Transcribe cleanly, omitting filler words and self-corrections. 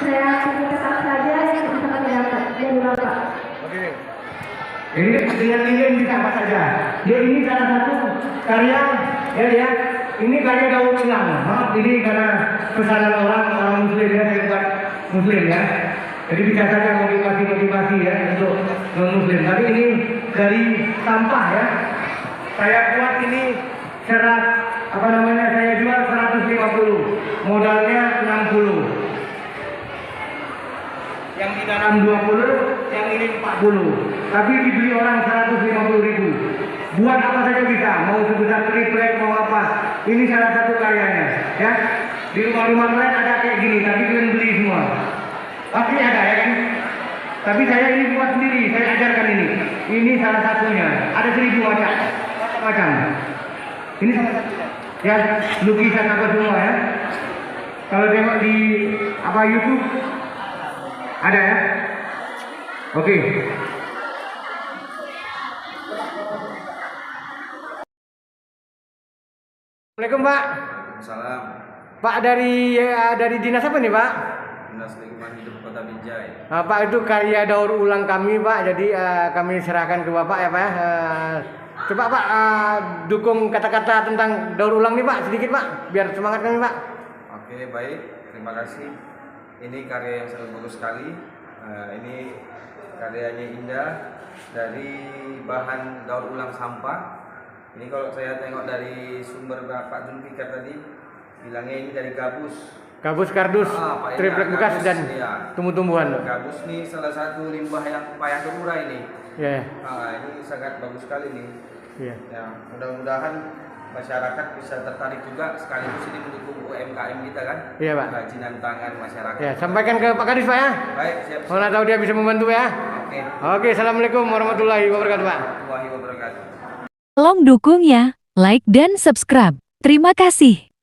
saya tetap saja yang bisa kami dapat dari Bapak. Oke. Ini dengan ingin bisa apa saja. Ya ini salah satu karya ya. Ini karya daur ulang. Maaf ini karena pesanan orang muslim ya, saya bukan muslim ya. Jadi bisa saja motivasi ya untuk non muslim. Tapi ini dari sampah ya. Saya buat ini serat saya jual 150, modalnya 60. Yang di dalam 20, yang ini 40. Tapi dibeli orang 150.000. Buat apa saja bisa, mau sebesar triplek mau apa. Ini salah satu karyanya, ya. Di rumah-rumah lain ada kayak gini, tapi kalian beli semua. Pasti ada ya kan? Tapi saya ini buat sendiri, saya ajarkan ini. Ini salah satunya. Ada 1000 macam. Ini salah satunya. Ya, lukisan apa semua ya. Kalau tengok di YouTube ada ya. Oke. Assalamualaikum Pak. Waalaikumsalam. Pak dari dinas apa nih Pak? Dinas Lingkungan Hidup Kota Binjai. Pak itu karya daur ulang kami Pak. Jadi kami serahkan ke Bapak ya Pak ya. Coba Pak dukung kata-kata tentang daur ulang nih Pak sedikit Pak, biar semangat kami Pak. Oke baik, terima kasih. Ini karya yang sangat bagus sekali. Ini karyanya Indah dari bahan daur ulang sampah. Ini kalau saya tengok dari sumber Pak Zulfikar tadi bilangnya ini dari gabus. Gabus, kardus, triplek bekas dan ya. tumbuh-tumbuhan. Gabus nih salah satu limbah yang payah terurai ini. Ya. Ini sangat bagus sekali nih. Iya. Ya, mudah-mudahan masyarakat bisa tertarik juga sekaligus ini mendukung UMKM kita kan. Iya Pak. Kerajinan tangan masyarakat. Ya, sampaikan ke Pak Kadis Pak ya. Baik, siap. Mana tahu dia bisa membantu ya. Oke. Oke, assalamualaikum warahmatullahi wabarakatuh Pak. Warahmatullahi wabarakatuh. Tolong dukung ya, like dan subscribe. Terima kasih.